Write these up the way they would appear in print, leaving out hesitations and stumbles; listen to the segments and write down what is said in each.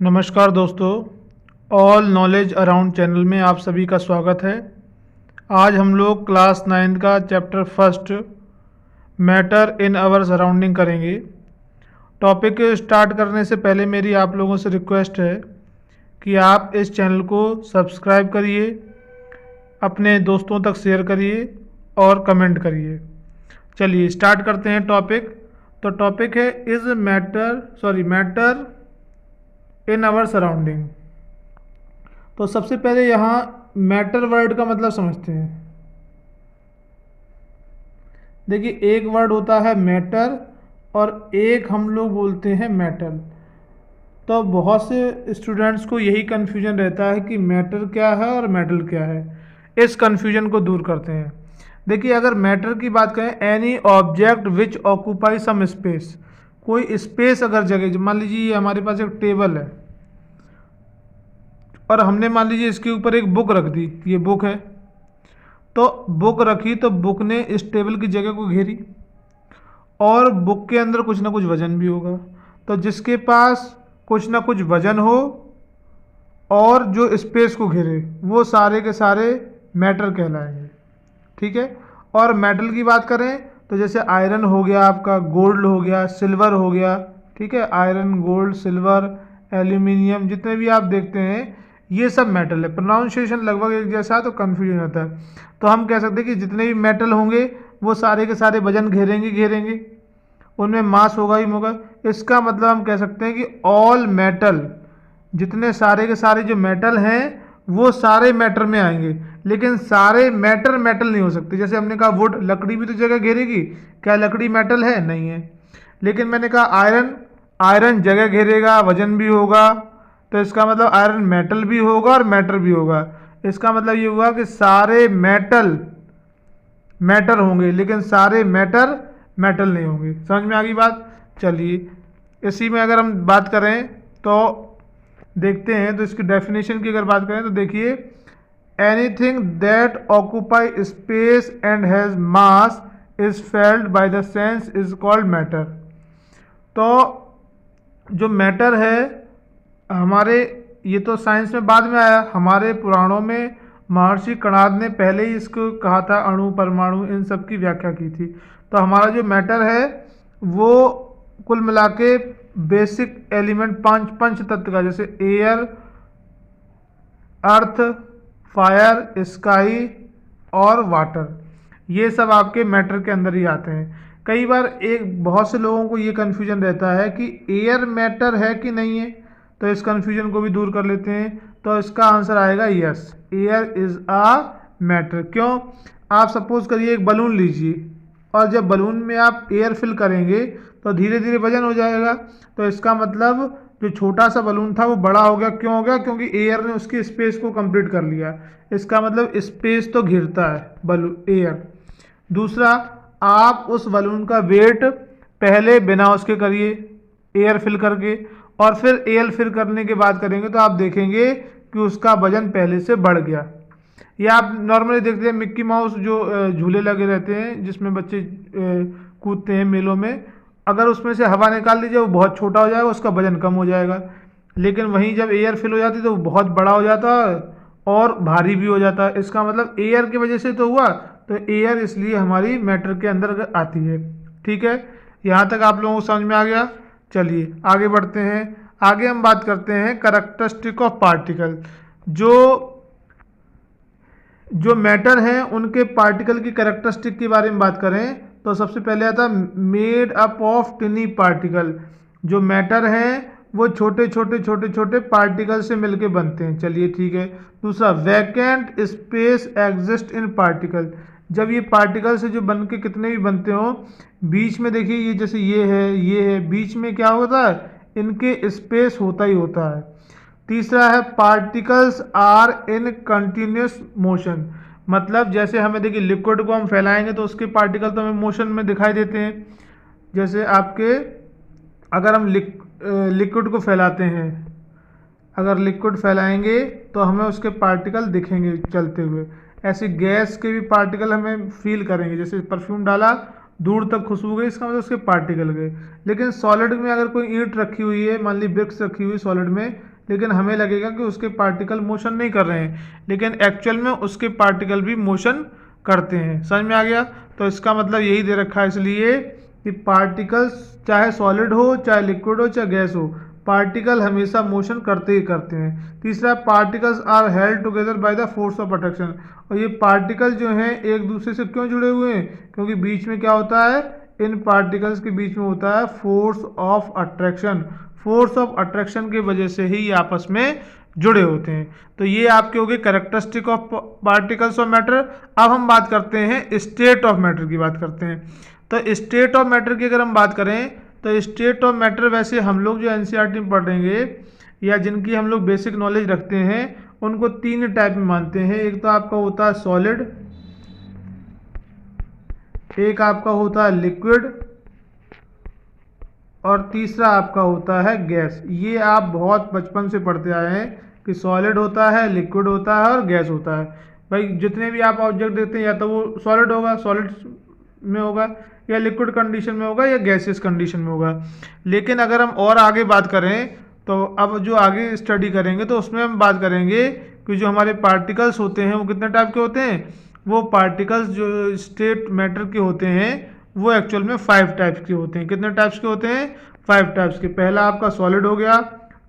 नमस्कार दोस्तों, all knowledge around channel में आप सभी का स्वागत है। आज हम लोग क्लास 9 का chapter first matter in our surrounding करेंगे। टॉपिक स्टार्ट करने से पहले मेरी आप लोगों से रिक्वेस्ट है कि आप इस चैनल को सब्सक्राइब करिए, अपने दोस्तों तक शेयर करिए और कमेंट करिए। चलिए स्टार्ट करते हैं टॉपिक। तो टॉपिक है मैटर इन आवर सराउंडिंग। तो सबसे पहले यहाँ मैटर वर्ड का मतलब समझते हैं। देखिए, एक वर्ड होता है मैटर और एक हम लोग बोलते हैं मेटल। तो बहुत से स्टूडेंट्स को यही कन्फ्यूजन रहता है कि मैटर क्या है और मेटल क्या है। इस कन्फ्यूजन को दूर करते हैं। देखिए, अगर मैटर की बात करें, any object which occupy some space, कोई स्पेस अगर जगह, मान लीजिए ये हमारे पास एक टेबल है और हमने मान लीजिए इसके ऊपर एक बुक रख दी, ये बुक है। तो बुक रखी तो बुक ने इस टेबल की जगह को घेरी और बुक के अंदर कुछ ना कुछ वजन भी होगा। तो जिसके पास कुछ ना कुछ वजन हो और जो स्पेस को घेरे, वो सारे के सारे मैटर कहलाएंगे। ठीक है। और मेटल की बात करें तो जैसे आयरन हो गया, आपका गोल्ड हो गया, सिल्वर हो गया। ठीक है, आयरन, गोल्ड, सिल्वर, एल्यूमिनियम, जितने भी आप देखते हैं ये सब मेटल है। प्रोनाउंसिएशन लगभग एक जैसा है तो कन्फ्यूजन होता है। तो हम कह सकते हैं कि जितने भी मेटल होंगे वो सारे के सारे वजन घेरेंगे, उनमें मास होगा ही होगा। इसका मतलब हम कह सकते हैं कि ऑल मेटल, जितने सारे के सारे जो मेटल हैं वो सारे मैटर में आएंगे। लेकिन सारे मैटर मेटल नहीं हो सकते। जैसे हमने कहा वुड, लकड़ी भी तो जगह घेरेगी, क्या लकड़ी मेटल है? नहीं है। लेकिन मैंने कहा आयरन, आयरन जगह घेरेगा, वजन भी होगा। तो इसका मतलब आयरन मेटल भी होगा और मैटर भी होगा। इसका मतलब ये हुआ कि सारे मेटल मैटर होंगे लेकिन सारे मैटर मेटल नहीं होंगे। समझ में आ गई बात? चलिए, इसी में अगर हम बात करें तो देखते हैं। तो इसकी डेफिनेशन की अगर बात करें तो देखिए, anything that occupy space and has mass is felt by the sense is called matter. तो जो मैटर है हमारे, ये तो साइंस में बाद में आया, हमारे पुराणों में महर्षि कणाद ने पहले ही इसको कहा था, अणु, परमाणु, इन सब की व्याख्या की थी। तो हमारा जो मैटर है वो कुल मिला के बेसिक एलिमेंट पंच तत्व का, जैसे एयर, अर्थ, फायर, स्काई और वाटर, ये सब आपके मैटर के अंदर ही आते हैं। कई बार बहुत से लोगों को ये कन्फ्यूजन रहता है कि एयर मैटर है कि नहीं है। तो इस कन्फ्यूजन को भी दूर कर लेते हैं। तो इसका आंसर आएगा yes, air is a matter. क्यों? आप सपोज करिए एक बलून लीजिए और जब बलून में आप एयर फिल करेंगे तो धीरे धीरे वजन हो जाएगा। तो इसका मतलब जो छोटा सा बलून था वो बड़ा हो गया। क्यों हो गया? क्योंकि एयर ने उसकी स्पेस को कंप्लीट कर लिया। इसका मतलब स्पेस तो घिरता है बलून, एयर। दूसरा, आप उस बलून का वेट पहले बिना उसके करिए, एयर फिल करके, और फिर एयर फिल करने के बाद करेंगे तो आप देखेंगे कि उसका वजन पहले से बढ़ गया। या आप नॉर्मली देखते हैं मिक्की माउस जो झूले लगे रहते हैं जिसमें बच्चे कूदते हैं मेलों में, अगर उसमें से हवा निकाल लीजिए वो बहुत छोटा हो जाएगा, उसका वजन कम हो जाएगा। लेकिन वहीं जब एयर फिल हो जाती है तो वो बहुत बड़ा हो जाता है और भारी भी हो जाता है। इसका मतलब एयर की वजह से तो हुआ। तो एयर इसलिए हमारी मैटर के अंदर आती है। ठीक है, यहाँ तक आप लोगों को समझ में आ गया? चलिए आगे बढ़ते हैं। आगे हम बात करते हैं कैरेक्टरिस्टिक ऑफ पार्टिकल। जो मैटर हैं उनके पार्टिकल की कैरेक्टरिस्टिक के बारे में बात करें तो सबसे पहले आता है मेड अप ऑफ टिनी पार्टिकल। जो मैटर हैं वो छोटे छोटे पार्टिकल से मिलके बनते हैं। चलिए ठीक है। दूसरा, vacant space exist in particle. जब ये पार्टिकल से जो बन के कितने भी बनते हो, बीच में देखिए ये जैसे ये है, बीच में क्या होता है? इनके स्पेस होता ही होता है। तीसरा है particles are in continuous motion. मतलब जैसे हमें देखिए लिक्विड को हम फैलाएंगे तो उसके पार्टिकल तो हमें मोशन में दिखाई देते हैं। जैसे आपके अगर हम लिक्विड को फैलाते हैं, अगर लिक्विड फैलाएंगे तो हमें उसके पार्टिकल दिखेंगे चलते हुए। ऐसे गैस के भी पार्टिकल हमें फील करेंगे। जैसे परफ्यूम डाला, दूर तक खुशबू गई, इसका मतलब उसके पार्टिकल गए। लेकिन सॉलिड में अगर कोई ईंट रखी हुई है, मान ली ब्रिक्स रखी हुई सॉलिड में, लेकिन हमें लगेगा कि उसके पार्टिकल मोशन नहीं कर रहे हैं, लेकिन एक्चुअल में उसके पार्टिकल भी मोशन करते हैं। समझ में आ गया? तो इसका मतलब यही दे रखा है इसलिए कि पार्टिकल्स चाहे सॉलिड हो, चाहे लिक्विड हो, चाहे गैस हो, पार्टिकल हमेशा मोशन करते ही करते हैं। तीसरा, particles are held together by the force of attraction. और ये पार्टिकल जो हैं एक दूसरे से क्यों जुड़े हुए हैं? क्योंकि बीच में क्या होता है, इन पार्टिकल्स के बीच में होता है force of attraction. Force of attraction की वजह से ही ये आपस में जुड़े होते हैं। तो ये आपके हो गए characteristic of particles of matter. अब हम बात करते हैं स्टेट ऑफ मैटर की बात करते हैं। तो स्टेट ऑफ मैटर की अगर हम बात करें तो स्टेट ऑफ मैटर वैसे हम लोग जो एनसीईआरटी में पढ़ेंगे या जिनकी हम लोग बेसिक नॉलेज रखते हैं उनको तीन टाइप में मानते हैं। एक तो आपका होता है सॉलिड, एक आपका होता है लिक्विड, और तीसरा आपका होता है गैस। ये आप बहुत बचपन से पढ़ते आए हैं कि सॉलिड होता है, लिक्विड होता है और गैस होता है। भाई जितने भी आप ऑब्जेक्ट देखते हैं या तो वो सॉलिड होगा, सॉलिड में होगा, या लिक्विड कंडीशन में होगा, या गैसियस कंडीशन में होगा। लेकिन अगर हम और आगे बात करें तो अब जो आगे स्टडी करेंगे तो उसमें हम बात करेंगे कि जो हमारे पार्टिकल्स होते हैं वो कितने टाइप के होते हैं। वो पार्टिकल्स जो स्टेट मैटर के होते हैं वो एक्चुअल में 5 टाइप्स के होते हैं। कितने टाइप्स के होते हैं? 5 टाइप्स के। पहला आपका सॉलिड हो गया,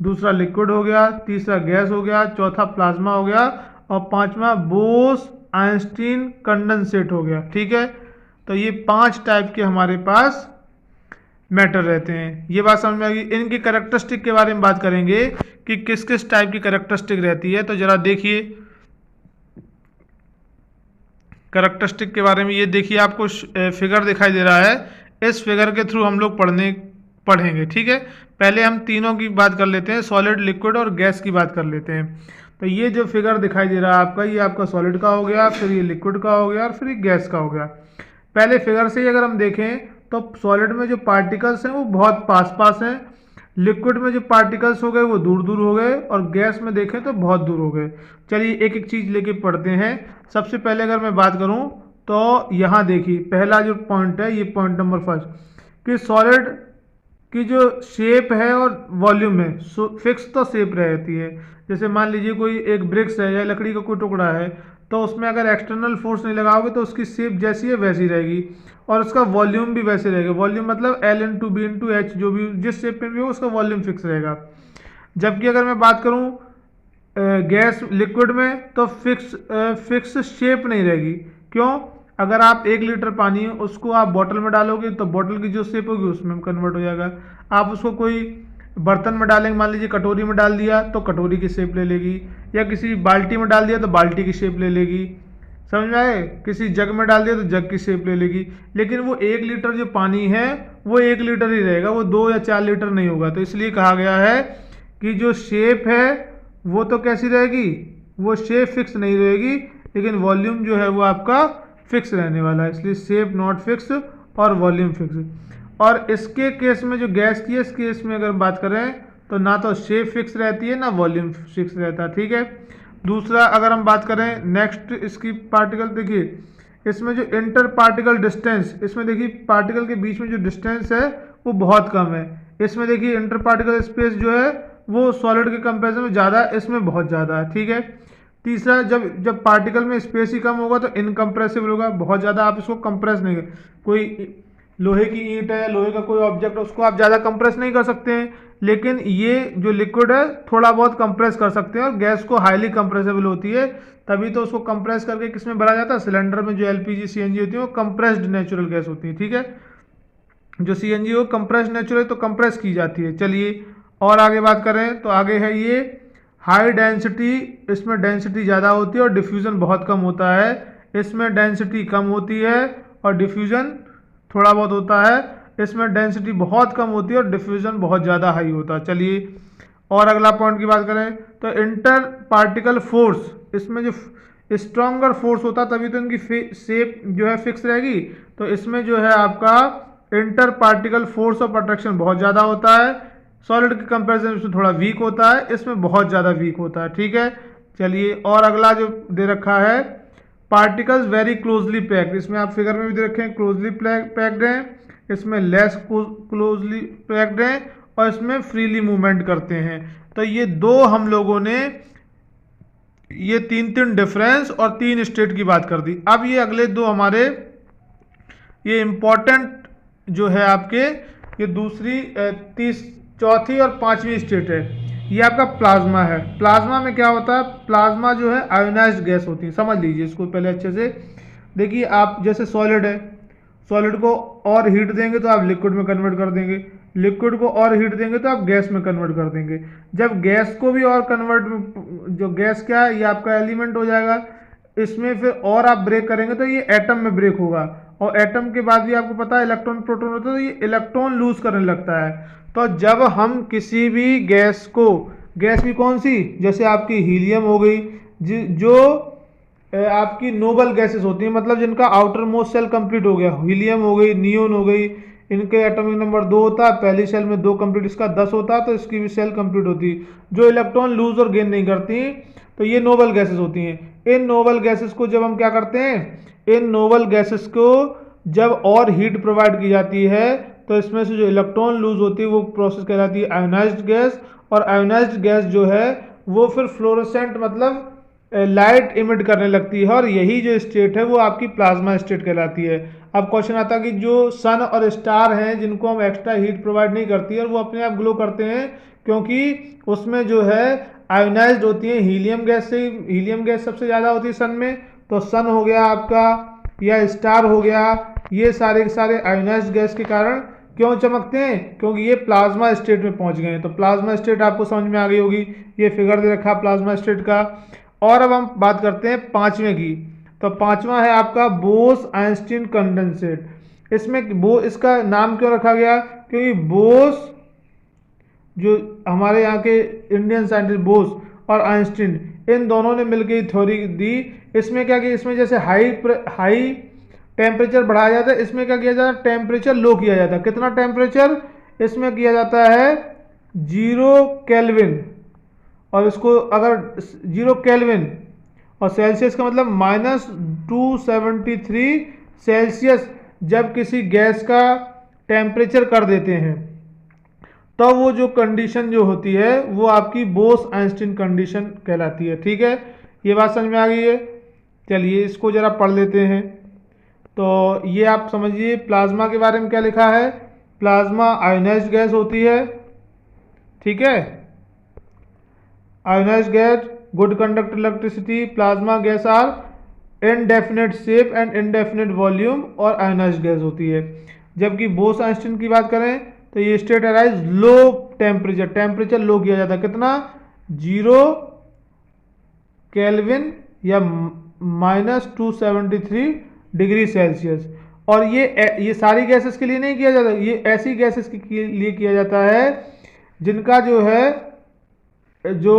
दूसरा लिक्विड हो गया, तीसरा गैस हो गया, चौथा प्लाज्मा हो गया, और पांचवा बोस आइंस्टीन कंडेंसेट हो गया। ठीक है, तो ये 5 टाइप के हमारे पास मैटर रहते हैं। ये बात समझ में आ गई। इनकी कैरेक्टरिस्टिक के बारे में बात करेंगे कि किस किस टाइप की कैरेक्टरिस्टिक रहती है। तो जरा देखिए कैरेक्टरिस्टिक के बारे में। ये देखिए आपको फिगर दिखाई दे रहा है, इस फिगर के थ्रू हम लोग पढ़ेंगे। ठीक है, पहले हम तीनों की बात कर लेते हैं, सॉलिड, लिक्विड और गैस की बात कर लेते हैं। तो ये जो फिगर दिखाई दे रहा है आपका, ये आपका सॉलिड का हो गया, फिर ये लिक्विड का हो गया और फिर ये गैस का हो गया। पहले फिगर से ही अगर हम देखें तो सॉलिड में जो पार्टिकल्स हैं वो बहुत पास पास हैं, लिक्विड में जो पार्टिकल्स हो गए वो दूर दूर हो गए, और गैस में देखें तो बहुत दूर हो गए। चलिए एक एक चीज़ लेके पढ़ते हैं। सबसे पहले अगर मैं बात करूं तो यहाँ देखिए पहला जो पॉइंट है, ये पॉइंट नंबर फर्स्ट कि सॉलिड की जो शेप है और वॉल्यूम है फिक्स तो शेप रहती है। जैसे मान लीजिए कोई एक ब्रिक्स है या लकड़ी का कोई टुकड़ा है, तो उसमें अगर एक्सटर्नल फोर्स नहीं लगाओगे तो उसकी शेप जैसी है वैसी रहेगी, और उसका वॉल्यूम भी वैसे रहेगा। वॉल्यूम मतलब L/B/H, जो भी जिस शेप में भी हो उसका वॉल्यूम फिक्स रहेगा। जबकि अगर मैं बात करूं गैस लिक्विड में तो फिक्स शेप नहीं रहेगी। क्यों? अगर आप 1 लीटर पानी उसको आप बॉटल में डालोगे तो बॉटल की जो शेप होगी उसमें कन्वर्ट हो जाएगा। आप उसको कोई बर्तन में डालेंगे, मान लीजिए कटोरी में डाल दिया तो कटोरी की शेप ले लेगी, या किसी बाल्टी में डाल दिया तो बाल्टी की शेप ले लेगी। समझ में आए? किसी जग में डाल दिया तो जग की शेप ले लेगी। लेकिन वो 1 लीटर जो पानी है वो 1 लीटर ही रहेगा, वो 2 या 4 लीटर नहीं होगा। तो इसलिए कहा गया है कि जो शेप है वो तो कैसी रहेगी, वो शेप फिक्स नहीं रहेगी, लेकिन वॉल्यूम जो है वो आपका फिक्स रहने वाला है। इसलिए शेप नॉट फिक्स और वॉल्यूम फिक्स। और इसके केस में जो गैस की है, इस केस में अगर बात करें तो ना तो शेप फिक्स रहती है ना वॉल्यूम फिक्स रहता है। ठीक है, दूसरा अगर हम बात करें नेक्स्ट इसकी पार्टिकल, देखिए इसमें जो इंटर पार्टिकल डिस्टेंस, इसमें देखिए पार्टिकल के बीच में जो डिस्टेंस है वो बहुत कम है। इसमें देखिए इंटर पार्टिकल स्पेस जो है वो सॉलिड के कंपेरिजन में ज़्यादा है, इसमें बहुत ज़्यादा है। ठीक है, तीसरा जब पार्टिकल में स्पेस ही कम होगा तो इनकम्प्रेसिबल होगा, बहुत ज़्यादा आप इसको कंप्रेस नहीं, कोई लोहे की ईंट है, लोहे का कोई ऑब्जेक्ट है, उसको आप ज़्यादा कंप्रेस नहीं कर सकते हैं, लेकिन ये जो लिक्विड है थोड़ा बहुत कंप्रेस कर सकते हैं। और गैस को हाईली कंप्रेसिबल होती है, तभी तो उसको कंप्रेस करके किसमें भरा जाता है, सिलेंडर में। जो एलपीजी सीएनजी होती है वो कंप्रेस्ड नेचुरल गैस होती है। ठीक है, जो सीएनजी हो कंप्रेस्ड नेचुरल तो कंप्रेस की जाती है। चलिए और आगे बात करें तो आगे है ये हाई डेंसिटी, इसमें डेंसिटी ज़्यादा होती है और डिफ्यूज़न बहुत कम होता है। इसमें डेंसिटी कम होती है और डिफ्यूज़न थोड़ा बहुत होता है। इसमें डेंसिटी बहुत कम होती है और डिफ्यूज़न बहुत ज़्यादा हाई होता है। चलिए और अगला पॉइंट की बात करें तो इंटर पार्टिकल फोर्स, इसमें जो स्ट्रॉन्गर फोर्स होता है तभी तो इनकी शेप जो है फिक्स रहेगी। तो इसमें जो है आपका inter particle force of attraction बहुत ज़्यादा होता है, सॉलिड के कंपैरिजन में थोड़ा वीक होता है, इसमें बहुत ज़्यादा वीक होता है। ठीक है, चलिए और अगला जो दे रखा है पार्टिकल्स वेरी क्लोजली पैक्ड, इसमें आप फिगर में भी दे रखे हैं क्लोजली पैक्ड हैं, इसमें लेस क्लोजली पैक्ड हैं और इसमें फ्रीली मूवमेंट करते हैं। तो ये दो हम लोगों ने ये तीन तीन डिफरेंस और तीन स्टेट की बात कर दी। अब ये अगले दो हमारे ये इम्पोर्टेंट जो है आपके ये दूसरी चौथी और पांचवी स्टेट है। ये आपका प्लाज्मा है। प्लाज्मा में क्या होता है, प्लाज्मा जो है आयोनाइज्ड गैस होती है। समझ लीजिए इसको पहले अच्छे से। देखिए आप जैसे सॉलिड है, सॉलिड को और हीट देंगे तो आप लिक्विड में कन्वर्ट कर देंगे, लिक्विड को और हीट देंगे तो आप गैस में कन्वर्ट कर देंगे। जब गैस को भी और कन्वर्ट, जो गैस क्या है ये आपका एलिमेंट हो जाएगा, इसमें फिर और आप ब्रेक करेंगे तो ये एटम में ब्रेक होगा, और एटम के बाद भी आपको पता है इलेक्ट्रॉन प्रोटॉन होता है, तो ये इलेक्ट्रॉन लूज करने लगता है। तो जब हम किसी भी गैस को, गैस भी कौन सी, जैसे आपकी हीलियम हो गई, जो आपकी नोबल गैसेस होती हैं, मतलब जिनका आउटर मोस्ट सेल कंप्लीट हो गया, हीलियम हो गई, नियोन हो गई, इनके एटॉमिक नंबर 2 होता है, पहली सेल में 2 कंप्लीट, इसका 10 होता है, तो इसकी भी सेल कंप्लीट होती है, जो इलेक्ट्रॉन लूज और गेन नहीं करती। तो ये नोबल गैसेस होती हैं। इन नोबल गैसेस को जब हम क्या करते हैं, इन नोबल गैसेस को जब और हीट प्रोवाइड की जाती है तो इसमें से जो इलेक्ट्रॉन लूज होती है वो प्रोसेस कहलाती है आयोनाइज्ड गैस। और आयोनाइज्ड गैस जो है वो फिर फ्लोरोसेंट मतलब लाइट इमिट करने लगती है, और यही जो स्टेट है वो आपकी प्लाज्मा स्टेट कहलाती है। अब क्वेश्चन आता है कि जो सन और स्टार हैं जिनको हम एक्स्ट्रा हीट प्रोवाइड नहीं करती है और वो अपने आप ग्लो करते हैं, क्योंकि उसमें जो है आयोनाइज्ड होती है हीलियम गैस से, हीलियम गैस सबसे ज़्यादा होती है सन में। तो सन हो गया आपका या स्टार हो गया, ये सारे के सारे आयोनाइज्ड गैस के कारण क्यों चमकते हैं, क्योंकि ये प्लाज्मा स्टेट में पहुंच गए हैं। तो प्लाज्मा स्टेट आपको समझ में आ गई होगी, ये फिगर दे रखा प्लाज्मा स्टेट का। और अब हम बात करते हैं पांचवें की। तो पांचवा है आपका बोस आइंस्टीन कंडेंसेट। इसमें इसका नाम क्यों रखा गया, क्योंकि बोस जो हमारे यहाँ के इंडियन साइंटिस्ट बोस और आइंस्टीन, इन दोनों ने मिलकर थ्योरी दी। इसमें क्या किया, इसमें जैसे हाई टेम्परेचर बढ़ाया जाता है, इसमें क्या किया जाता है, टेम्परेचर लो किया जाता है। कितना टेम्परेचर इसमें किया जाता है, 0 केल्विन। और इसको अगर 0 केल्विन और सेल्सियस का मतलब -273 सेल्सियस जब किसी गैस का टेम्परेचर कर देते हैं तो वो जो कंडीशन जो होती है वो आपकी बोस आइंस्टीन कंडीशन कहलाती है। ठीक है, ये बात समझ में आ गई है। चलिए इसको जरा पढ़ लेते हैं। तो ये आप समझिए प्लाज्मा के बारे में क्या लिखा है। प्लाज्मा आयोनाइज्ड गैस होती है, ठीक है, ionised gas good conductor electricity. Plasma gas are indefinite shape and indefinite volume और आयोनाइज्ड गैस होती है। जबकि बोस आइंस्टीन की बात करें तो ये state arise low temperature, temperature low किया जाता है। कितना, 0 केल्विन या -273 डिग्री सेल्सियस। और ये सारी गैसेस के लिए नहीं किया जाता, ये ऐसी गैसेस के लिए किया जाता है जिनका जो है जो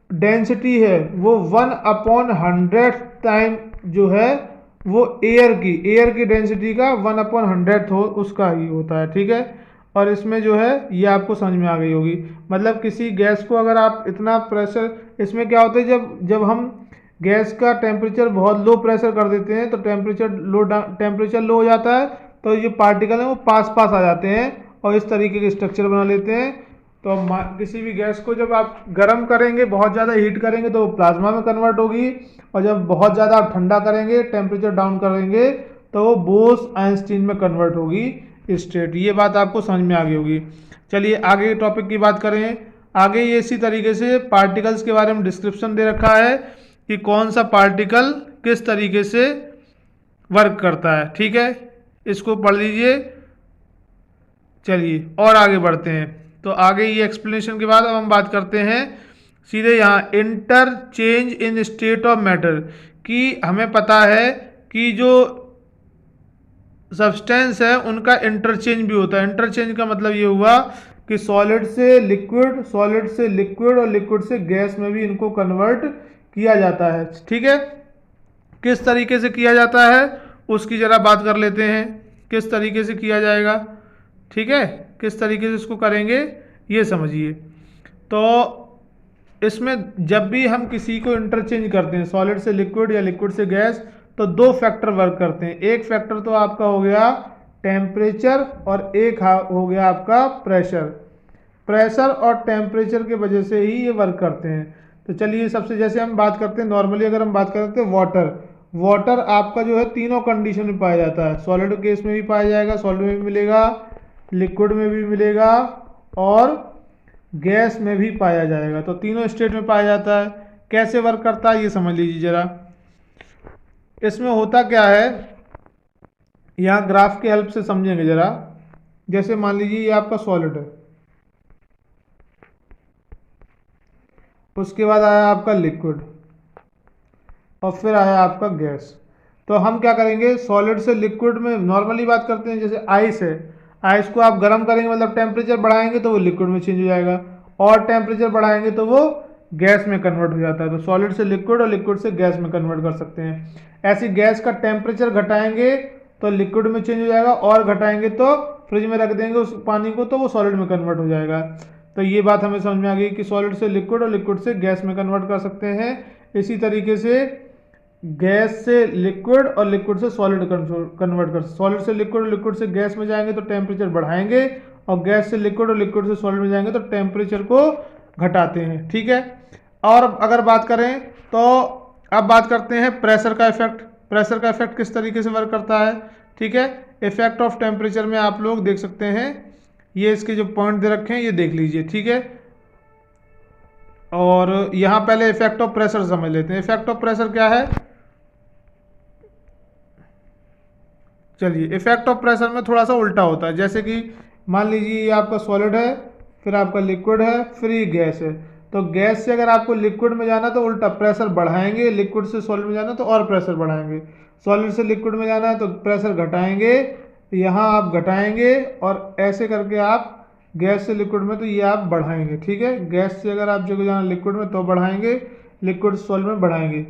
डेंसिटी है वो 1/100 टाइम जो है वो एयर की डेंसिटी का 1/100 हो, उसका ही होता है। ठीक है, और इसमें जो है ये आपको समझ में आ गई होगी। मतलब किसी गैस को अगर आप इतना प्रेशर, इसमें क्या होता है जब हम गैस का टेम्परेचर बहुत लो प्रेशर कर देते हैं तो टेम्परेचर लो हो जाता है, तो ये पार्टिकल हैं वो पास आ जाते हैं और इस तरीके के स्ट्रक्चर बना लेते हैं। तो किसी भी गैस को जब आप गर्म करेंगे, बहुत ज़्यादा हीट करेंगे तो प्लाज्मा में कन्वर्ट होगी, और जब बहुत ज़्यादा आप ठंडा करेंगे, टेम्परेचर डाउन करेंगे तो वो बोस आइंस्टीन में कन्वर्ट होगी स्टेट। ये बात आपको समझ में आ गई होगी। चलिए आगे के टॉपिक की बात करें। आगे ये इसी तरीके से पार्टिकल्स के बारे में डिस्क्रिप्शन दे रखा है कि कौन सा पार्टिकल किस तरीके से वर्क करता है। ठीक है, इसको पढ़ लीजिए। चलिए और आगे बढ़ते हैं। तो आगे ये एक्सप्लेनेशन के बाद अब हम बात करते हैं सीधे यहाँ interchange in state of matter की। हमें पता है कि जो सब्सटेंस है उनका इंटरचेंज भी होता है। इंटरचेंज का मतलब ये हुआ कि सॉलिड से लिक्विड और लिक्विड से गैस में भी इनको कन्वर्ट किया जाता है। ठीक है, किस तरीके से किया जाता है उसकी ज़रा बात कर लेते हैं, किस तरीके से किया जाएगा। ठीक है, किस तरीके से इसको करेंगे ये समझिए। तो इसमें जब भी हम किसी को इंटरचेंज करते हैं सॉलिड से लिक्विड या लिक्विड से गैस, तो 2 फैक्टर वर्क करते हैं। एक फैक्टर तो आपका हो गया टेम्परेचर और एक हो गया आपका प्रेशर। प्रेशर और टेम्परेचर के वजह से ही ये वर्क करते हैं। तो चलिए सबसे जैसे हम बात करते हैं नॉर्मली, अगर हम बात करते हैं वाटर, वाटर आपका जो है तीनों कंडीशन में पाया जाता है, सॉलिड केस में भी पाया जाएगा, सॉलिड में भी मिलेगा, लिक्विड में भी मिलेगा और गैस में भी पाया जाएगा। तो तीनों स्टेट में पाया जाता है। कैसे वर्क करता है ये समझ लीजिए जरा। इसमें होता क्या है, यहाँ ग्राफ के हेल्प से समझेंगे जरा। जैसे मान लीजिए ये आपका सॉलिड है, उसके बाद आया आपका लिक्विड और फिर आया आपका गैस। तो हम क्या करेंगे, सॉलिड से लिक्विड में नॉर्मली बात करते हैं, जैसे आइस है, आइस को आप गर्म करेंगे मतलब टेम्परेचर बढ़ाएंगे तो वो लिक्विड में चेंज हो जाएगा, और टेम्परेचर बढ़ाएंगे तो वो गैस में कन्वर्ट हो जाता है। तो सॉलिड से लिक्विड और लिक्विड से गैस में कन्वर्ट कर सकते हैं। ऐसी गैस का टेम्परेचर घटाएंगे तो लिक्विड में चेंज हो जाएगा, और घटाएंगे तो फ्रिज में रख देंगे उस पानी को तो वो सॉलिड में कन्वर्ट हो जाएगा। तो ये बात हमें समझ में आ गई कि सॉलिड से लिक्विड और लिक्विड से गैस में कन्वर्ट कर सकते हैं। इसी तरीके से गैस से लिक्विड और लिक्विड से सॉलिड कन्वर्ट कर, सॉलिड से लिक्विड और लिक्विड से गैस में जाएंगे तो टेम्परेचर बढ़ाएंगे, और गैस से लिक्विड और लिक्विड से सॉलिड में जाएंगे तो टेम्परेचर को घटाते हैं। ठीक है। और अगर बात करें तो अब बात करते हैं प्रेशर का इफेक्ट। प्रेशर का इफेक्ट किस तरीके से वर्क करता है। ठीक है, इफेक्ट ऑफ टेम्परेचर में आप लोग देख सकते हैं, ये इसके जो पॉइंट दे रखे हैं ये देख लीजिए। ठीक है, और यहाँ पहले इफेक्ट ऑफ प्रेशर समझ लेते हैं। इफेक्ट ऑफ प्रेशर क्या है, चलिए इफेक्ट ऑफ प्रेशर में थोड़ा सा उल्टा होता है। जैसे कि मान लीजिए ये आपका सॉलिड है, फिर आपका लिक्विड है, फिर ये गैस है। तो गैस से अगर आपको लिक्विड में जाना तो उल्टा प्रेशर बढ़ाएंगे, लिक्विड से सॉलिड में जाना तो और प्रेशर बढ़ाएंगे, सॉलिड से लिक्विड में जाना है तो प्रेशर घटाएंगे, यहाँ आप घटाएंगे, और ऐसे करके आप गैस से लिक्विड में तो ये आप बढ़ाएंगे। ठीक है, गैस से अगर आप जगह जाना लिक्विड में तो बढ़ाएंगे, लिक्विड से सॉलिड में बढ़ाएंगे,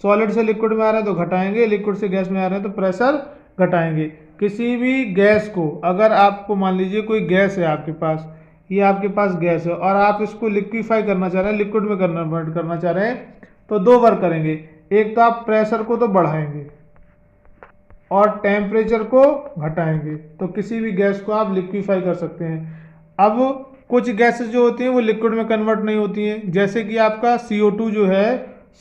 सॉलिड से लिक्विड में आ रहे हैं तो घटाएंगे, लिक्विड से गैस में आ रहे हैं तो प्रेशर घटाएंगे। किसी भी गैस को अगर आपको मान लीजिए कोई गैस है आपके पास, ये आपके पास गैस है और आप इसको लिक्विफाई करना चाह रहे हैं, लिक्विड में कन्वर्ट करना चाह रहे हैं, तो दो वर्क करेंगे। एक तो आप प्रेशर को तो बढ़ाएंगे और टेम्परेचर को घटाएंगे, तो किसी भी गैस को आप लिक्विफाई कर सकते हैं। अब कुछ गैसेस जो होती हैं वो लिक्विड में कन्वर्ट नहीं होती हैं, जैसे कि आपका CO2 जो है,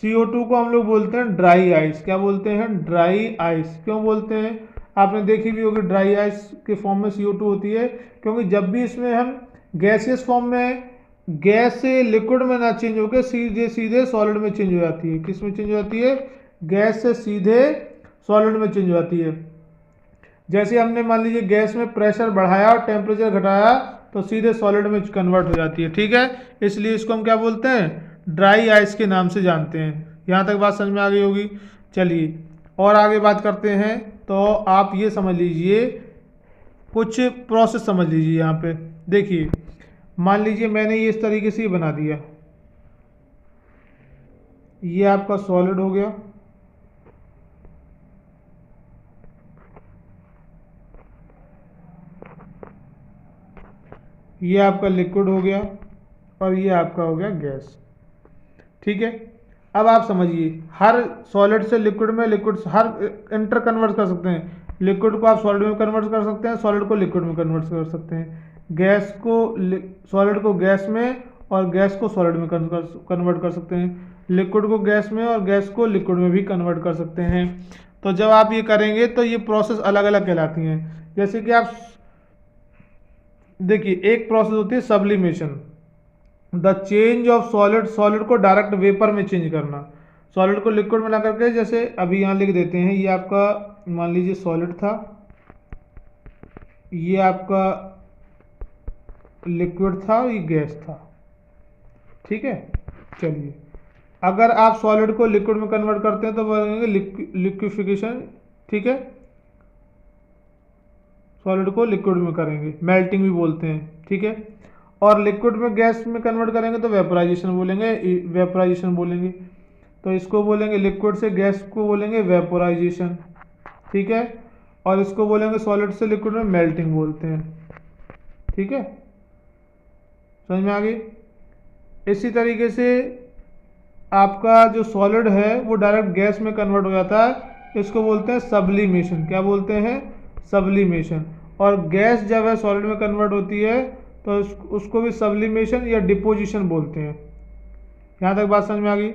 CO2 को हम लोग बोलते हैं ड्राई आइस। क्या बोलते हैं, ड्राई आइस। क्यों बोलते हैं, आपने देखी भी होगी ड्राई आइस के फॉर्म में CO2 होती है, क्योंकि जब भी इसमें हम गैसियस फॉर्म में गैस से लिक्विड में ना चेंज होकर सीधे सीधे सॉलिड में चेंज हो जाती है। किस में चेंज हो जाती है, गैस से सीधे सॉलिड में चेंज हो जाती है। जैसे हमने मान लीजिए गैस में प्रेशर बढ़ाया और टेम्परेचर घटाया तो सीधे सॉलिड में कन्वर्ट हो जाती है। ठीक है, इसलिए इसको हम क्या बोलते हैं, ड्राई आइस के नाम से जानते हैं। यहाँ तक बात समझ में आ गई होगी। चलिए और आगे बात करते हैं। तो आप ये समझ लीजिए, कुछ प्रोसेस समझ लीजिए। यहाँ पे देखिए, मान लीजिए मैंने ये इस तरीके से बना दिया, ये आपका सॉलिड हो गया, ये आपका लिक्विड हो गया, और ये आपका हो गया गैस। ठीक है, अब आप समझिए, हर सॉलिड से लिक्विड में, लिक्विड हर इंटर कन्वर्ट कर सकते हैं। लिक्विड को आप सॉलिड में कन्वर्ट कर सकते हैं, सॉलिड को लिक्विड में कन्वर्ट कर सकते हैं, गैस को सॉलिड को गैस में और गैस को सॉलिड में कन्वर्ट कर सकते हैं, लिक्विड को गैस में और गैस को लिक्विड में भी कन्वर्ट कर सकते हैं। तो जब आप ये करेंगे तो ये प्रोसेस अलग अलग कहलाती हैं। जैसे कि आप देखिए, एक प्रोसेस होती है sublimation, the change of solid, solid को डायरेक्ट वेपर में चेंज करना, सॉलिड को लिक्विड में ला करके। जैसे अभी यहाँ लिख देते हैं, ये आपका मान लीजिए सॉलिड था, ये आपका लिक्विड था, ये गैस था। ठीक है, चलिए अगर आप सॉलिड को लिक्विड में कन्वर्ट करते हैं तो बोलेंगे लिक्विफिकेशन। ठीक है, सॉलिड को लिक्विड में करेंगे, मेल्टिंग भी बोलते हैं। ठीक है, और लिक्विड में गैस में कन्वर्ट करेंगे तो वेपोराइजेशन बोलेंगे, वेपोराइजेशन बोलेंगे। तो इसको बोलेंगे लिक्विड से गैस को बोलेंगे वेपोराइजेशन। ठीक है, और इसको बोलेंगे सॉलिड से लिक्विड में मेल्टिंग बोलते हैं। ठीक है, समझ में आ गई। इसी तरीके से आपका जो सॉलिड है वो डायरेक्ट गैस में कन्वर्ट हो जाता है, इसको बोलते हैं सब्लिमेशन। क्या बोलते हैं, सब्लिमेशन। और गैस जब है सॉलिड में कन्वर्ट होती है तो उसको भी सब्लिमेशन या डिपोजिशन बोलते हैं। यहाँ तक बात समझ में आ गई?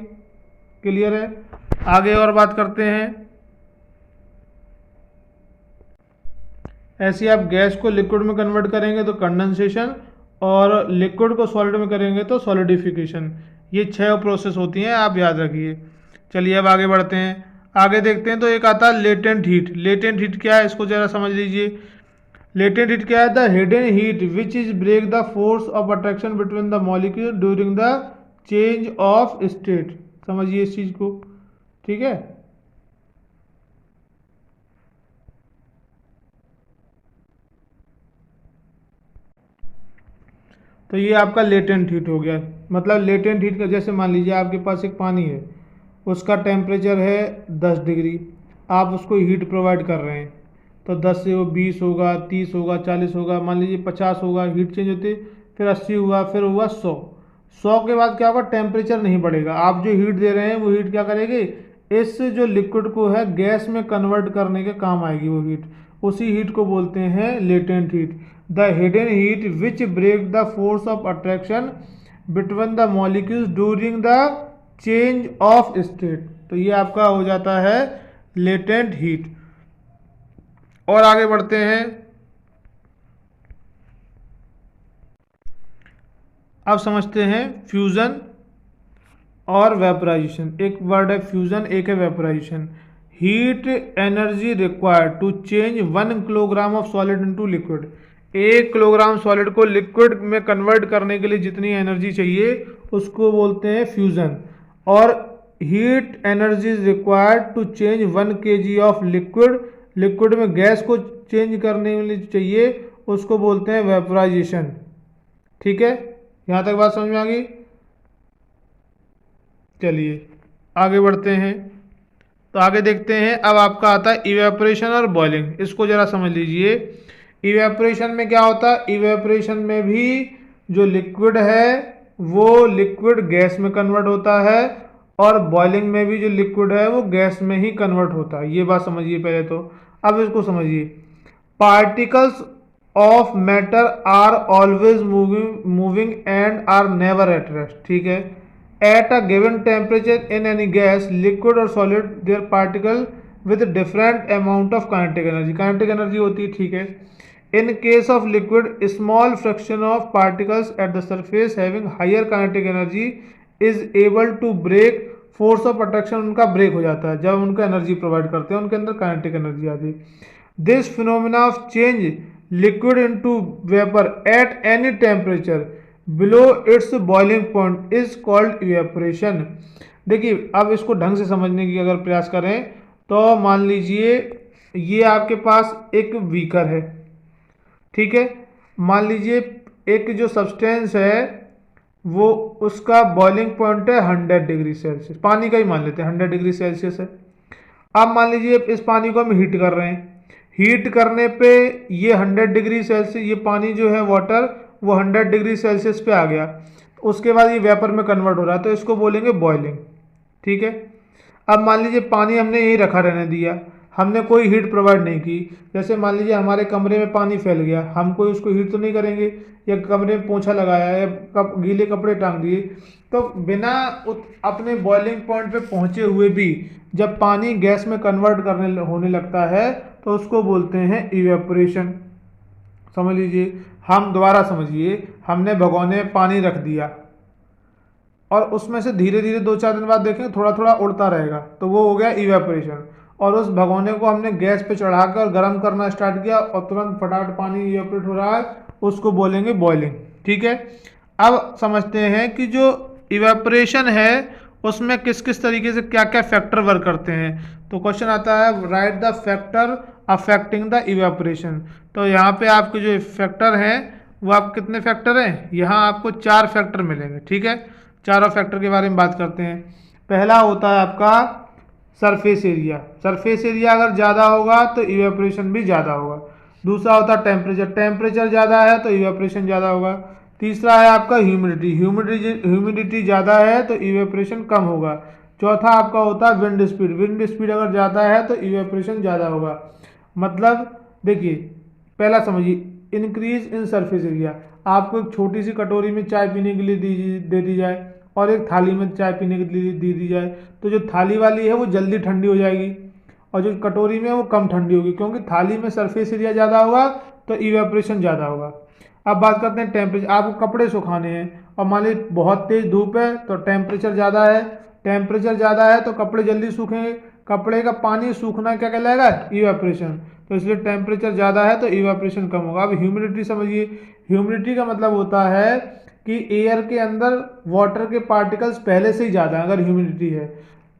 क्लियर है? आगे और बात करते हैं। ऐसे आप गैस को लिक्विड में कन्वर्ट करेंगे तो कंडेंसेशन, और लिक्विड को सॉलिड में करेंगे तो सॉलिडिफिकेशन। ये 6 प्रोसेस होती हैं, आप याद रखिए। चलिए अब आगे बढ़ते हैं। आगे देखते हैं तो एक आता है लेटेंट हीट। लेटेंट हीट क्या है, इसको जरा समझ लीजिए। लेटेंट हीट क्या है? The hidden heat which is break the force of attraction between the molecule during the change of state. समझिए इस चीज को, ठीक है। तो ये आपका लेटेंट हीट हो गया। मतलब लेटेंट हीट का, जैसे मान लीजिए आपके पास एक पानी है, उसका टेम्परेचर है 10 डिग्री, आप उसको हीट प्रोवाइड कर रहे हैं, तो 10 से वो 20 होगा, 30 होगा, 40 होगा, मान लीजिए 50 होगा, हीट चेंज होती, फिर 80 हुआ, फिर हुआ 100। 100 के बाद क्या होगा? टेम्परेचर नहीं बढ़ेगा, आप जो हीट दे रहे हैं वो हीट क्या करेगी? इस जो लिक्विड को है गैस में कन्वर्ट करने के काम आएगी वो हीट। उसी हीट को बोलते हैं latent heat. The hidden heat which break the force of attraction between the molecules during the change of state. तो ये आपका हो जाता है लेटेंट हीट। और आगे बढ़ते हैं। अब समझते हैं फ्यूजन और वेपोराइजेशन। एक वर्ड है फ्यूजन, एक है vaporisation. Heat energy required to change 1 kilogram of solid into liquid. 1 kilogram solid को लिक्विड में कन्वर्ट करने के लिए जितनी एनर्जी चाहिए उसको बोलते हैं फ्यूजन। और heat energy required to change 1 kg of liquid, liquid में गैस को चेंज करने के लिए चाहिए, उसको बोलते हैं वेपोराइजेशन। ठीक है, यहाँ तक बात समझ में आ गई? चलिए आगे बढ़ते हैं। तो आगे देखते हैं। अब आपका आता है इवेपोरेशन और बॉइलिंग। इसको जरा समझ लीजिए। इवेपोरेशन में क्या होता है? इवेपोरेशन में भी जो लिक्विड है वो लिक्विड गैस में कन्वर्ट होता है, और बॉइलिंग में भी जो लिक्विड है वो गैस में ही कन्वर्ट होता है। ये बात समझिए पहले तो। अब इसको समझिए। Particles of matter are always moving and are never at rest. ठीक है। At a given temperature in any gas, liquid और solid, there particle with different amount of kinetic energy. Kinetic energy होती है, ठीक है। In case of liquid, a small fraction of particles at the surface having higher kinetic energy is able to break force of attraction। उनका break हो जाता है जब उनको एनर्जी प्रोवाइड करते हैं, उनके अंदर काइनेटिक एनर्जी आती है। This phenomena of change liquid into vapour at any temperature below it's boiling point is called evaporation. देखिए अब इसको ढंग से समझने की अगर प्रयास करें तो मान लीजिए ये आपके पास एक बीकर है, ठीक है। मान लीजिए एक जो सब्सटेंस है वो उसका बॉइलिंग पॉइंट है 100 डिग्री सेल्सियस, पानी का ही मान लेते हैं 100 डिग्री सेल्सियस है। अब मान लीजिए इस पानी को हम हीट कर रहे हैं, हीट करने पे ये 100 डिग्री सेल्सियस, ये पानी जो है वाटर वो 100 डिग्री सेल्सियस पे आ गया, उसके बाद ये वेपर में कन्वर्ट हो रहा है, तो इसको बोलेंगे बॉइलिंग। ठीक है। अब मान लीजिए पानी हमने यही रखा रहने दिया, हमने कोई हीट प्रोवाइड नहीं की। जैसे मान लीजिए हमारे कमरे में पानी फैल गया, हम कोई उसको हीट तो नहीं करेंगे, या कमरे में पोंछा लगाया या गीले कपड़े टांग दिए, तो बिना अपने बॉइलिंग पॉइंट पे पहुंचे हुए भी जब पानी गैस में कन्वर्ट करने होने लगता है तो उसको बोलते हैं इवेपोरेशन। समझ लीजिए। हम दोबारा समझिए, हमने भगोने में पानी रख दिया और उसमें से धीरे धीरे 2-4 दिन बाद देखेंगे थोड़ा थोड़ा उड़ता रहेगा, तो वो हो गया इवेपोरेशन। और उस भगोने को हमने गैस पे चढ़ाकर और गर्म करना स्टार्ट किया और तुरंत फटाफट पानी इवेपोरेट हो रहा है, उसको बोलेंगे बॉइलिंग। ठीक है। अब समझते हैं कि जो इवेपोरेशन है उसमें किस किस तरीके से क्या क्या फैक्टर वर्क करते हैं। तो क्वेश्चन आता है right the factor affecting the evaporation. तो यहाँ पे आपके जो फैक्टर हैं वो आप कितने फैक्टर हैं, यहाँ आपको 4 फैक्टर मिलेंगे। ठीक है। चारों फैक्टर के बारे में बात करते हैं। पहला होता है आपका सरफेस एरिया। सरफेस एरिया अगर ज़्यादा होगा तो इवेपोरेशन भी ज़्यादा होगा। दूसरा होता है टेम्परेचर, टेम्परेचर ज़्यादा है तो इवेपोरेशन ज़्यादा होगा। तीसरा है आपका ह्यूमिडिटी, ह्यूमिडिटी ज़्यादा है तो इवेपोरेशन कम होगा। चौथा आपका होता है विंड स्पीड, विंड स्पीड अगर ज़्यादा है तो इवेपोरेशन ज़्यादा होगा। मतलब देखिए पहला समझिए, इंक्रीज इन सरफेस एरिया। आपको एक छोटी सी कटोरी में चाय पीने के लिए दे दी जाए और एक थाली में चाय पीने के लिए दे दी जाए, तो जो थाली वाली है वो जल्दी ठंडी हो जाएगी और जो कटोरी में है वो कम ठंडी होगी, क्योंकि थाली में सरफेस एरिया ज़्यादा होगा तो इवेपोरेशन ज़्यादा होगा। अब बात करते हैं टेम्परेचर। आपको कपड़े सुखाने हैं और मान लीजिए बहुत तेज़ धूप है तो टेम्परेचर ज़्यादा है, टेम्परेचर ज़्यादा है तो कपड़े जल्दी सूखेंगे, कपड़े का पानी सूखना क्या कहलाएगा, इवेपोरेशन। तो इसलिए टेम्परेचर ज़्यादा है तो इवेपोरेशन कम होगा। अब ह्यूमिडिटी समझिए, ह्यूमिडिटी का मतलब होता है कि एयर के अंदर वाटर के पार्टिकल्स पहले से ही ज़्यादा है अगर ह्यूमिडिटी है,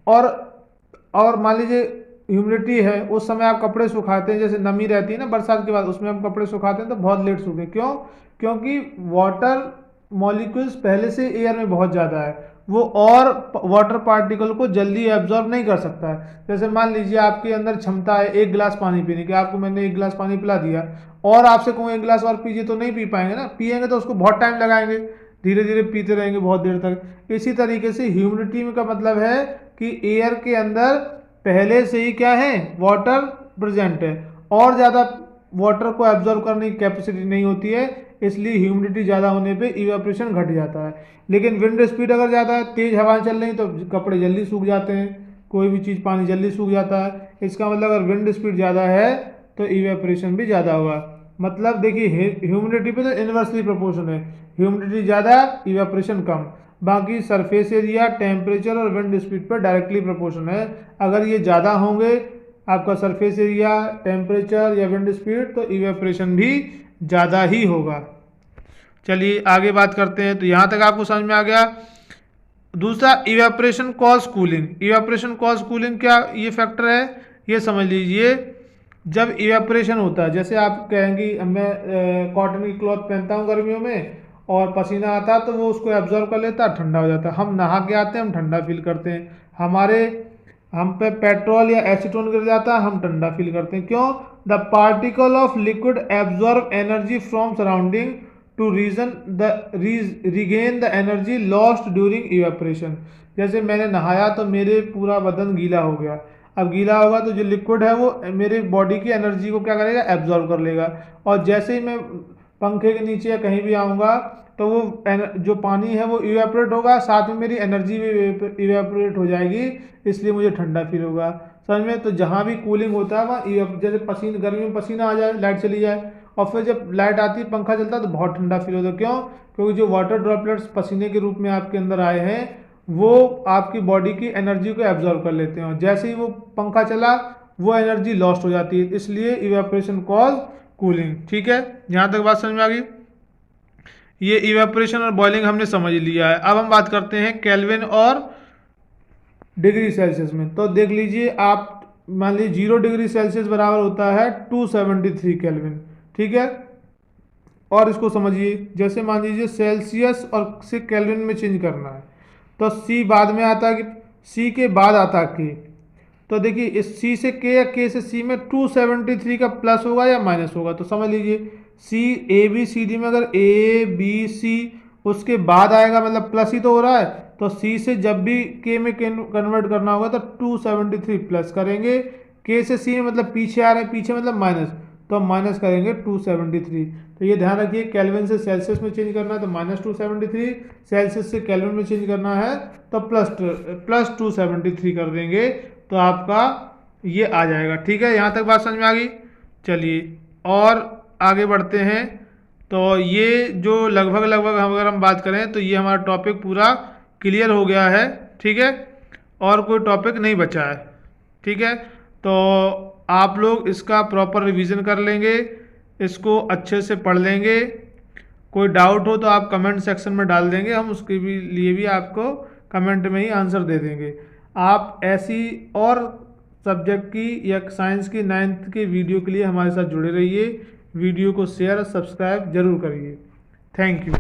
और मान लीजिए ह्यूमिडिटी है, उस समय आप कपड़े सुखाते हैं, जैसे नमी रहती है ना बरसात के बाद, उसमें आप कपड़े सुखाते हैं तो बहुत लेट सूखे। क्यों? क्योंकि वाटर मॉलिक्यूल्स पहले से एयर में बहुत ज़्यादा है, वो और वाटर पार्टिकल को जल्दी एब्जॉर्ब नहीं कर सकता है। जैसे मान लीजिए आपके अंदर क्षमता है 1 गिलास पानी पीने की, आपको मैंने 1 गिलास पानी पिला दिया और आपसे कहूँ 1 गिलास और पीजिए तो नहीं पी पाएंगे ना, पिएंगे तो उसको बहुत टाइम लगाएंगे, धीरे धीरे पीते रहेंगे बहुत देर तक। इसी तरीके से ह्यूमिडिटी का मतलब है कि एयर के अंदर पहले से ही क्या है, वाटर प्रेजेंट है और ज़्यादा वाटर को एब्जॉर्ब करने की कैपेसिटी नहीं होती है, इसलिए ह्यूमिडिटी ज़्यादा होने पे इवेपोरेशन घट जाता है। लेकिन विंड स्पीड अगर ज़्यादा है, तेज़ हवाएं चल रही तो कपड़े जल्दी सूख जाते हैं, कोई भी चीज़ पानी जल्दी सूख जाता है। इसका मतलब अगर विंड स्पीड ज़्यादा है तो इवेपोरेशन भी ज़्यादा होगा। मतलब देखिए ह्यूमिडिटी पे तो इन्वर्सली प्रोपोर्शन है, ह्यूमिडिटी ज़्यादा इवेपोरेशन कम, बाकी सरफेस एरिया, टेम्परेचर और विंड स्पीड पर डायरेक्टली प्रोपोर्शन है। अगर ये ज़्यादा होंगे आपका सरफेस एरिया, टेम्परेचर या विंड स्पीड, तो इवेपोरेशन भी ज़्यादा ही होगा। चलिए आगे बात करते हैं। तो यहाँ तक आपको समझ में आ गया। दूसरा, evaporation cause cooling. Evaporation cause cooling क्या ये फैक्टर है, ये समझ लीजिए। जब इवेपोरेशन होता है, जैसे आप कहेंगे मैं कॉटन की क्लॉथ पहनता हूँ गर्मियों में और पसीना आता है तो वो उसको एब्जॉर्ब कर लेता है, ठंडा हो जाता है। हम नहा के आते हैं, हम ठंडा फील करते हैं। हम पे पेट्रोल या एसीटोन गिर जाता है, हम ठंडा फील करते हैं। क्यों? The particle of liquid absorb energy from surrounding to regain the energy lost during evaporation. जैसे मैंने नहाया तो मेरे पूरा बदन गीला हो गया, अब गीला होगा तो जो लिक्विड है वो मेरे बॉडी की एनर्जी को क्या करेगा, एब्जॉर्ब कर लेगा। और जैसे ही मैं पंखे के नीचे या कहीं भी आऊँगा तो वो जो पानी है वो इवेपोरेट होगा, साथ में मेरी एनर्जी भी इवेपोरेट हो जाएगी, इसलिए मुझे ठंडा फील होगा। समझ में? तो जहाँ भी कूलिंग होता है वहाँ जैसे गर्मी में पसीना आ जाए, लाइट चली जाए और फिर जब लाइट आती है, पंखा चलता है तो बहुत ठंडा फील होता है। क्यों? क्योंकि जो वाटर ड्रॉपलेट्स पसीने के रूप में आपके अंदर आए हैं वो आपकी बॉडी की एनर्जी को एब्जॉर्ब कर लेते हैं और जैसे ही वो पंखा चला वो एनर्जी लॉस्ट हो जाती है, इसलिए इवेपोरेशन कॉज कूलिंग। ठीक है, यहाँ तक बात समझ में आ गई। ये इवेपोरेशन और बॉइलिंग हमने समझ लिया है। अब हम बात करते हैं केल्विन और डिग्री सेल्सियस में। तो देख लीजिए, आप मान लीजिए 0 डिग्री सेल्सियस बराबर होता है 273 केल्विन। ठीक है, और इसको समझिए, जैसे मान लीजिए सेल्सियस और से केल्विन में चेंज करना है तो सी बाद में आता है, सी के बाद आता है के। तो देखिए इस सी से के या के से सी में 273 का प्लस होगा या माइनस होगा। तो समझ लीजिए सी ए बी सी डी में अगर ए बी सी उसके बाद आएगा मतलब प्लस ही तो हो रहा है, तो सी से जब भी के में कन्वर्ट करना होगा तो 273 प्लस करेंगे, के से सी में मतलब पीछे आ रहे हैं, पीछे मतलब माइनस, तो हम माइनस करेंगे 273। तो ये ध्यान रखिए, केल्विन से सेल्सियस में चेंज करना है तो -273, सेल्सियस से केल्विन में चेंज करना है तो प्लस 273 कर देंगे, तो आपका ये आ जाएगा। ठीक है, यहाँ तक बात समझ में आ गई। चलिए और आगे बढ़ते हैं। तो ये जो लगभग अगर हम बात करें तो ये हमारा टॉपिक पूरा क्लियर हो गया है। ठीक है, और कोई टॉपिक नहीं बचा है। ठीक है, तो आप लोग इसका प्रॉपर रिवीजन कर लेंगे, इसको अच्छे से पढ़ लेंगे। कोई डाउट हो तो आप कमेंट सेक्शन में डाल देंगे, हम उसके लिए भी आपको कमेंट में ही आंसर दे देंगे। आप ऐसी और सब्जेक्ट की या साइंस की 9th के वीडियो के लिए हमारे साथ जुड़े रहिए। वीडियो को शेयर और सब्सक्राइब जरूर करिए। Thank you.